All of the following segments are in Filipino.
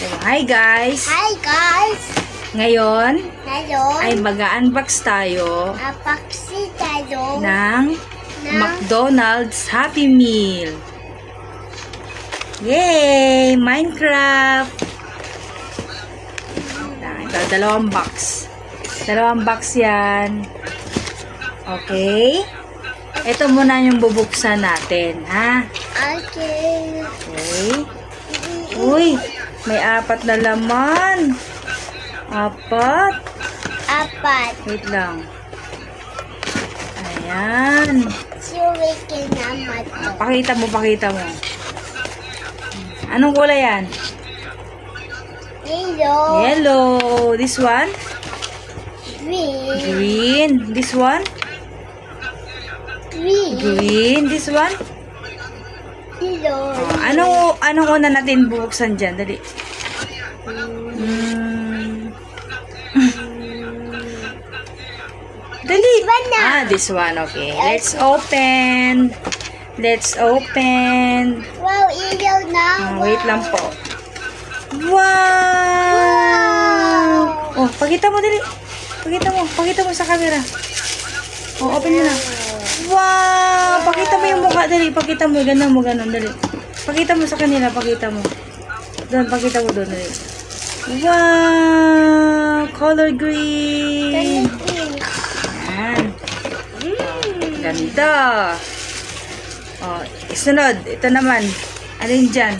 So, hi guys! Hi guys! Ngayon Ngayon, ay mag-unbox tayo apaksi tayo ng McDonald's Happy Meal. Yay! Minecraft! Ito, dalawang box. Dalawang box yan. Okay? Ito muna yung bubuksan natin, ha? Okay. Okay. Uy, may 4 na laman. 4. Apat. Wait lang. Ayan. Siwikin naman to. Pakita mo, pakita mo. Anong kulay yan? Yellow. Yellow. This one? Green. Green. This one? Green. Green. This one? Yellow. Anong una natin bubuksan dyan? Dali. Dali. This one. Okay. Let's open. Let's open. Wow, ilaw na. Wait lang po. Wow! Oh, pakita mo dali. Pakita mo sa camera. Oh, open mo na. Wow! Pakita mo yung mukha dali. Pakita mo, ganun dali. Pakita mo sa kanila, pakita mo. Doon, pakita mo doon dali. Wow! Color green. Yan. Ganda. Oh, isunod. Ito naman. Alin dyan?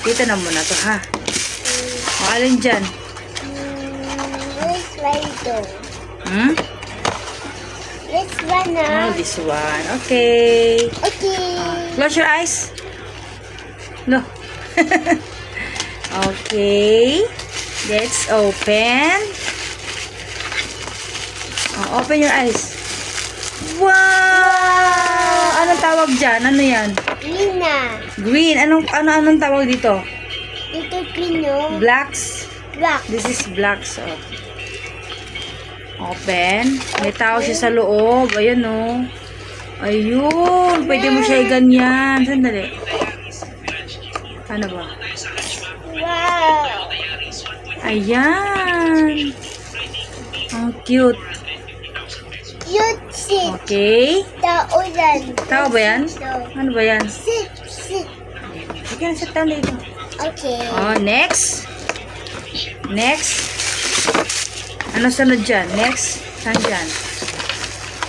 Dito na muna to, ha? O, alin dyan? This one to. This one na. This one. Okay. Okay. Close your eyes. No. Okay. Let's open. Oh, open your eyes. Wow! Anong tawag dyan? Ano yan? Green na. Green. Anong tawag dito? Ito green no. Blacks. Black. This is blacks. Oh. Open. May tao siya sa loob. Ayun, oh. Ayun. Pwede mo siya i-ganyan. Sandali. Ano ba? Wow. Ayan. Ang cute. Cute sit. Okay. Tao yan. Tao ba yan? Ano ba yan? Sit. Sit. Sige, sit down dito. Okay. Oh, next. Next. Ano sunod dyan? Next. Saan dyan?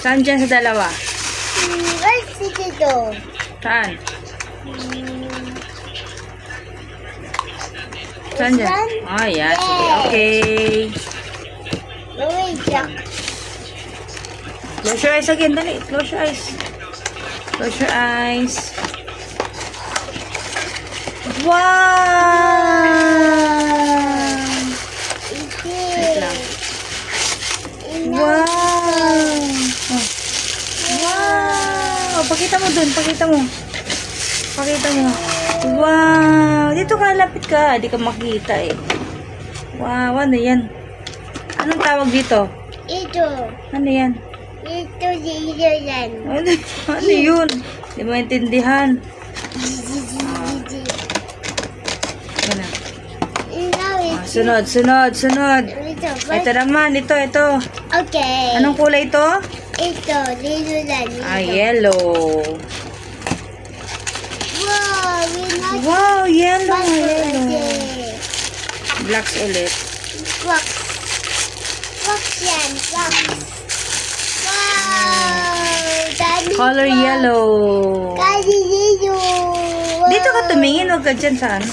Saan dyan sa dalawa? Where's dito? Saan? Saan dyan? Oh, yan. Sige, okay. Wait, Jack. Close your eyes again. Dali. Close your eyes. Close your eyes. Wow! Wait lang. Wow! Oh. Wow! Pakita mo dun. Pakita mo. Pakita mo. Wow! Dito ka. Lapit ka. Di ka makita eh. Wow! Ano yan? Anong tawag dito? Ito. Ano yan? Ito dito yan. Ano yun? Di mo intindihan. Ano? Sunod. Ito naman. Ito. Okay. Anong kulay ito? Ito, dito yan. Yellow. Wow, Wow, yellow. Yellow. Blacks ulit. Wax. Wax yan. Wax. Wow. Dami Color wax. yellow. Kali yellow. Dito ka tumingin. Huwag ka dyan sa ano.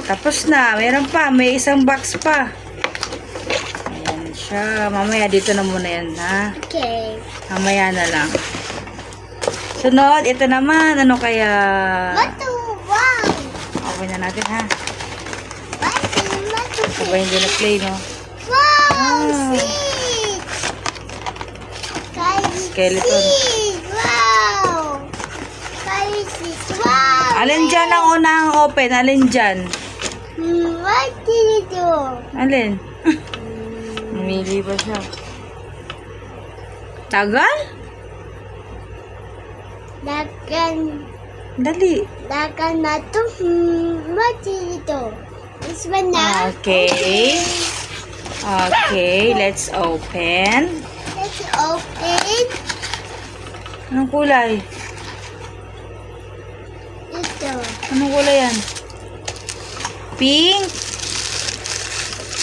Tapos na. Meron pa. May isang box pa. Ayan siya. Mamaya dito na muna yan, ha? Okay. Mamaya na lang. Sunod. Ito naman. Ano kaya? Matu, wow. Open na natin, ha? Matu. Sabay hindi na play, no? Wow, Ah. seed. Kali Skeleton. seed. Wow. Kali seed. Wow. Alin dyan ang unang open? Alin dyan? What did you do? Alin? Namili pa siya. Tagal? Dagan. Dali. Dakan na to. What is ito? This one na. Okay. Okay, let's open. Let's open. Anong kulay? Ito. Anong kulay yan? Pink.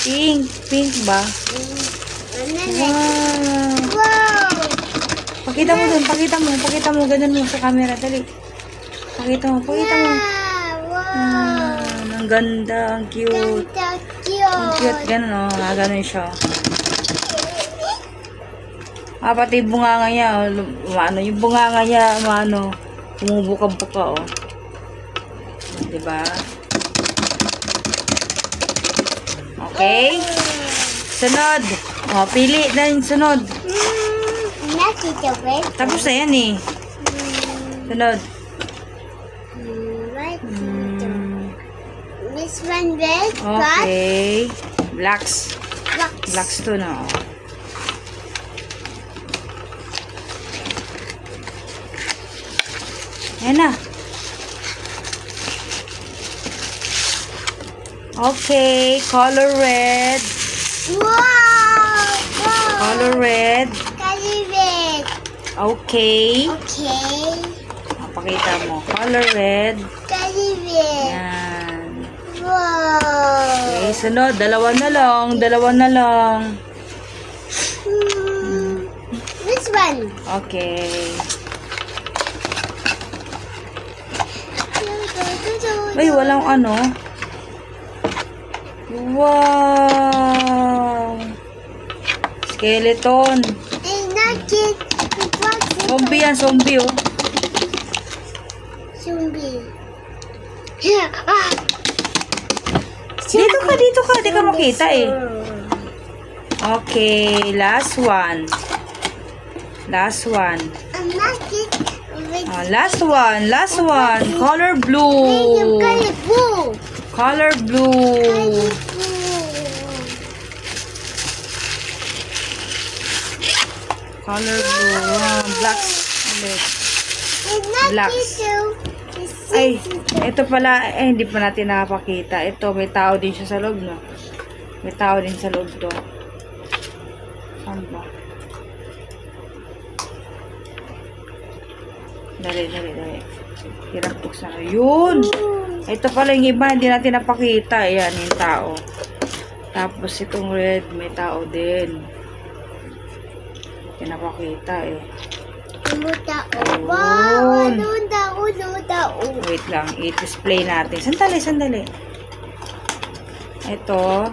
Pink. Pink ba? Ano na? Wow. Wow! Pakita mo dun. Pakita mo. Ganun mo sa camera. Dali. Pakita mo. Wow! Ang ganda. Ang cute. Ganda, Ang cute. Ganun o. Ganun siya. Pati yung bunganga niya. Yung bunganga niya, bumubuka-buka o. Diba? Okay. Sunod. Pili na yung sunod. Nakita ba? Tapos na yan eh. Sunod. What is ito? This one red, Okay. Blacks. black. Blacks to na. Ayan na. Okay. Color red. Wow! Wow! Color red. Color red. Okay. Okay. Pakita mo. Color red. Color red. Yan. Wow! Okay. Sunod. Dalawa na lang. This one. Okay. Ay, walang ano. Wow! Skeleton. Ay, nakit. Zombie yan, zombie oh. Zombie. Dito ka. Di ka makita eh. Okay, last one. Ang nakit. Last one. Color blue. Color blue. Color blue. Blacks. Ulit. Blacks. Ay, ito pala, hindi pa natin nakapakita. Ito, may tao din siya sa loob, no? May tao din sa loob to. Saan ba? Dali. Hirap buksan. Yun! Ito pala yung iba, hindi natin napakita. Ayan, yung tao. Tapos itong red, may tao din. Hindi napakita eh. Wow! Ano tao? Wait lang, i-display natin. Sandali. Ito.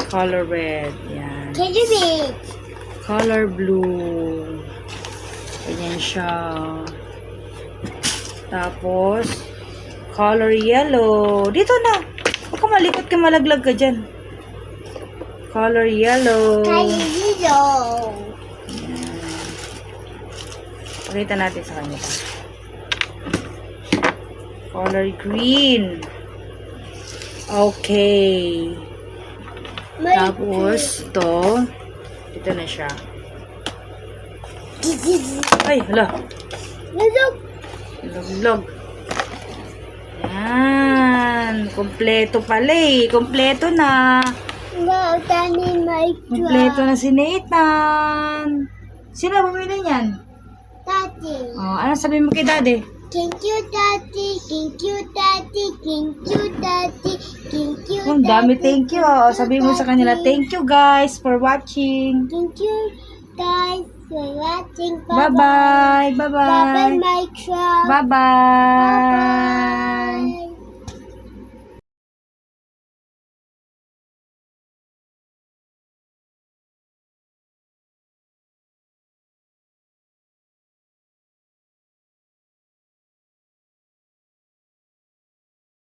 Color red. Yan. Color blue. Ganyan siya. Tapos, color yellow. Dito na. Huwag ka malikot ka, malaglag ka dyan. Color yellow. Pakita natin sa kanya. Color green. Okay. Tapos, ito na siya. Ay, hala. Log. Yan. Kompleto pala eh. Kompleto na. Kompleto na si Nathan. Sino bumili niyan? Daddy. Oh, ano sabi mo kay daddy? Thank you, Daddy. Ang dami thank you. Oh, sabi mo sa kanila, thank you guys for watching. Thank you, guys, for watching. Bye-bye. Bye-bye, Micro. Bye-bye.